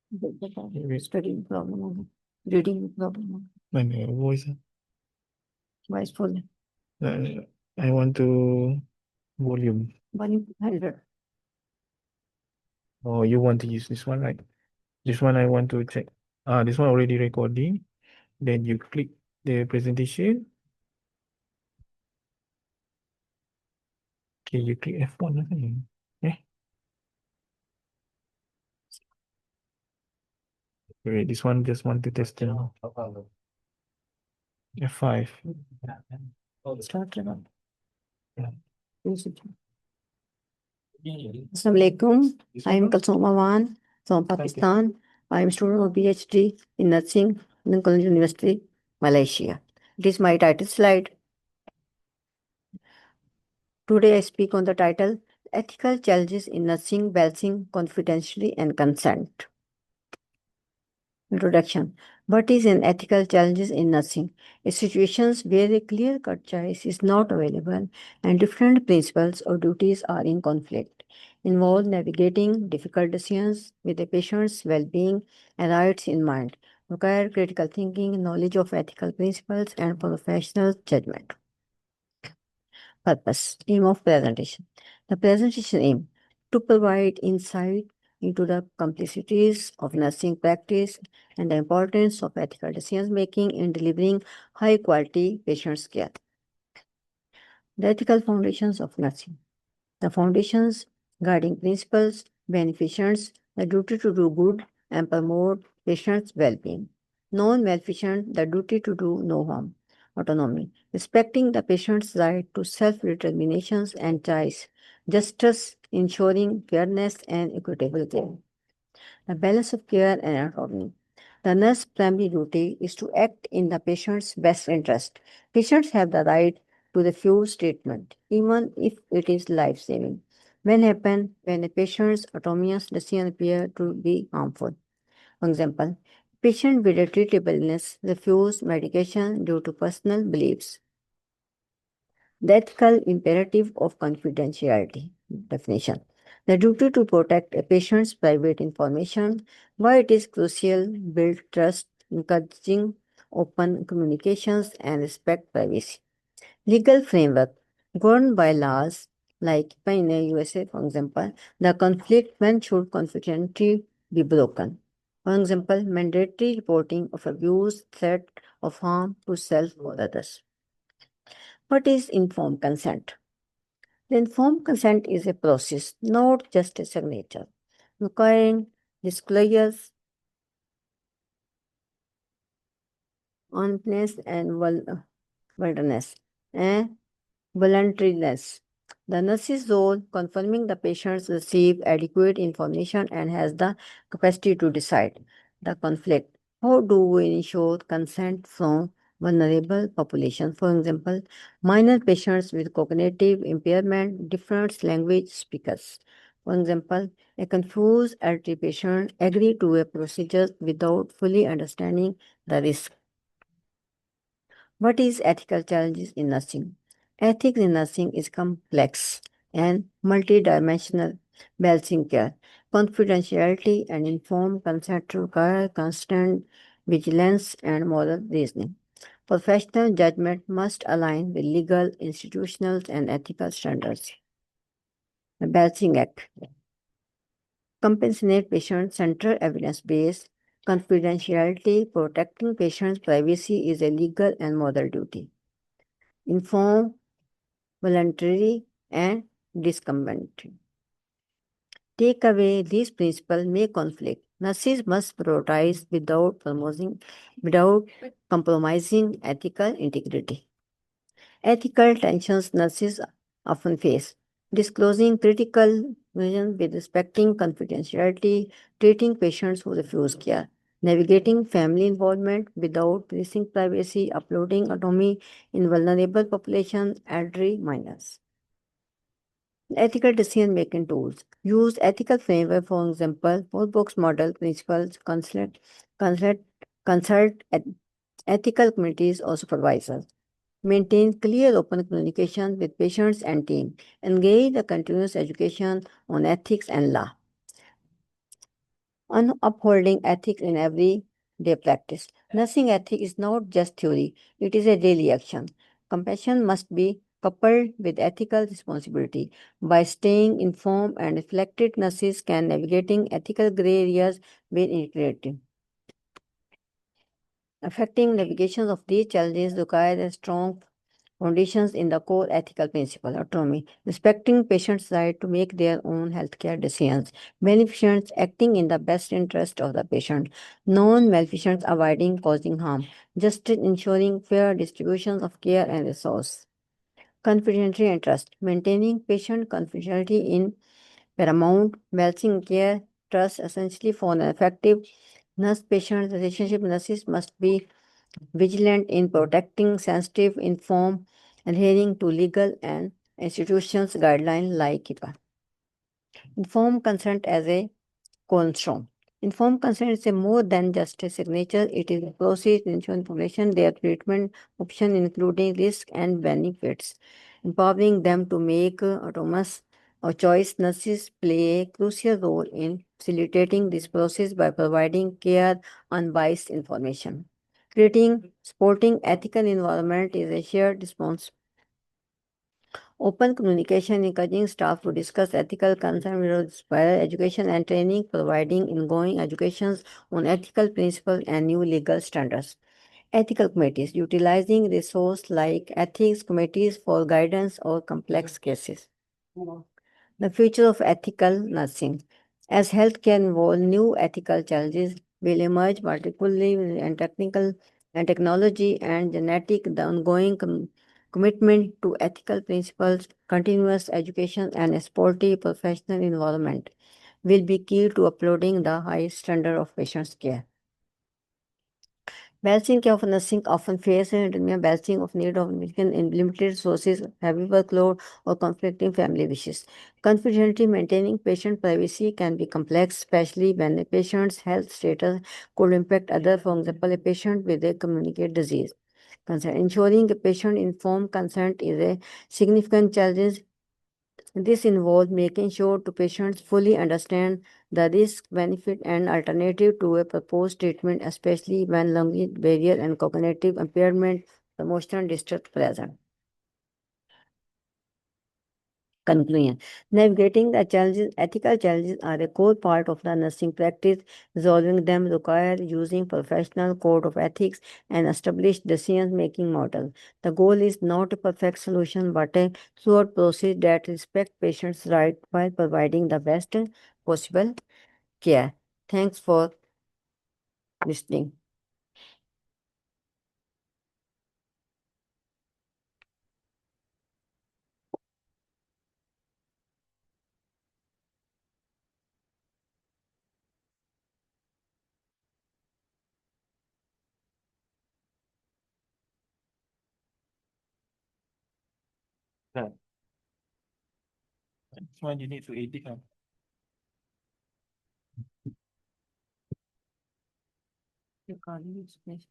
Studying problem, reading problem, My voice. voice full. I want to volume. 100. Oh, you want to use this one, right? This one I want to check. This one already recording. Then you click the presentation. Okay, you click F1 kan? Wait, this one just want to test it. F5. Start run. Assalamualaikum. I am Kalsoom Awan from Pakistan. I am student of PhD in nursing in College University, Malaysia. It is my title slide. Today I speak on the title Ethical Challenges in Nursing, Balancing Confidentiality and Consent. Introduction. What is an ethical challenges in nursing? In situations where a clear-cut choice is not available and different principles or duties are in conflict, involve navigating difficult decisions with a patient's well-being and rights in mind, require critical thinking, knowledge of ethical principles, and professional judgment. Purpose. Aim of presentation. The presentation aim to provide insight into the complexities of nursing practice and the importance of ethical decision making in delivering high quality patient care. The ethical foundations of nursing. The foundations, guiding principles, beneficents, the duty to do good and promote patients' well being. Non-maleficent, the duty to do no harm. Autonomy, respecting the patient's right to self-determinations and choice. Justice, ensuring fairness and equitable care. The balance of care and autonomy. The nurse's primary duty is to act in the patient's best interest. Patients have the right to refuse treatment, even if it is life-saving. When happen when a patient's autonomous decision appear to be harmful. For example, patient with a treatable illness refuse medication due to personal beliefs. The ethical imperative of confidentiality. Definition. The duty to protect a patient's private information. Why it is crucial, build trust, encouraging open communications and respect privacy. Legal framework governed by laws like in the USA, for example, the conflict when should confidentiality be broken. For example, mandatory reporting of abuse, threat of harm to self or others. What is informed consent? The informed consent is a process, not just a signature, requiring disclosures, honestness, and wilderness, and voluntariness. The nurse's role, confirming the patients receive adequate information and has the capacity to decide. The conflict. How do we ensure consent from vulnerable population? For example, minor patients with cognitive impairment, different language speakers. For example, a confused elderly patient agree to a procedure without fully understanding the risk. What is ethical challenges in nursing? Ethics in nursing is complex and multidimensional. Balancing care, confidentiality, and informed consent require constant vigilance and moral reasoning. Professional judgment must align with legal, institutional, and ethical standards. The Balancing Act. Compassionate patient-centered evidence-based confidentiality, protecting patients' privacy is a legal and moral duty. Informed, voluntary, and discriminatory. Take away these principles may conflict. Nurses must prioritize without compromising ethical integrity. Ethical tensions nurses often face. Disclosing critical vision with respecting confidentiality, treating patients who refuse care, navigating family involvement without risking privacy, uploading autonomy in vulnerable populations, elderly minors. Ethical decision making tools. Use ethical framework, for example, four-box model principles, consult, consult ethical committees or supervisors. Maintain clear open communication with patients and team. Engage the continuous education on ethics and law. upholding ethics in everyday practice. Nursing ethics is not just theory, it is a daily action. Compassion must be coupled with ethical responsibility. By staying informed and reflected, nurses can navigating ethical gray areas with integrity. Effective navigation of these challenges requires a strong foundations in the core ethical principle autonomy, respecting patients' right to make their own healthcare decisions, beneficents acting in the best interest of the patient, non-maleficents avoiding causing harm, justice ensuring fair distribution of care and resource, confidentiality and trust, maintaining patient confidentiality in paramount, balancing care, trust essentially for an effective nurse-patient relationship. Nurses must be vigilant in protecting sensitive, informed, adhering to legal and institutions guidelines like HIPAA. Informed consent as a cornerstone. Informed consent is a more than just a signature, it is a process to ensure information, their treatment option including risk and benefits, empowering them to make autonomous or choice. Nurses play a crucial role in facilitating this process by providing care unbiased information. Creating supporting ethical environment is a shared responsibility. Open communication, encouraging staff to discuss ethical concerns will inspire education and training, providing ongoing educations on ethical principles and new legal standards. Ethical committees, utilizing resources like ethics committees for guidance or complex cases. The future of ethical nursing. As healthcare involves new ethical challenges will emerge, particularly in technical and technology and genetic, the ongoing commitment to ethical principles, continuous education, and a sporty professional environment will be key to upholding the highest standard of patients' care. Balancing care of nursing often faces balancing of need of limited resources, heavy workload, or conflicting family wishes. Confidentiality maintaining patient privacy can be complex, especially when a patient's health status could impact others. For example, a patient with a communicable disease. Consent. Ensuring a patient informed consent is a significant challenge. This involves making sure to patients fully understand the risk, benefit, and alternative to a proposed treatment, especially when language barrier and cognitive impairment, emotional distress present. Conclusion. Navigating the challenges, ethical challenges are a core part of the nursing practice. Resolving them require using professional code of ethics and established decision-making model. The goal is not a perfect solution, but a thorough process that respects patients' rights while providing the best possible care. Thanks for listening. Right. This one you need to edit. You can't use this.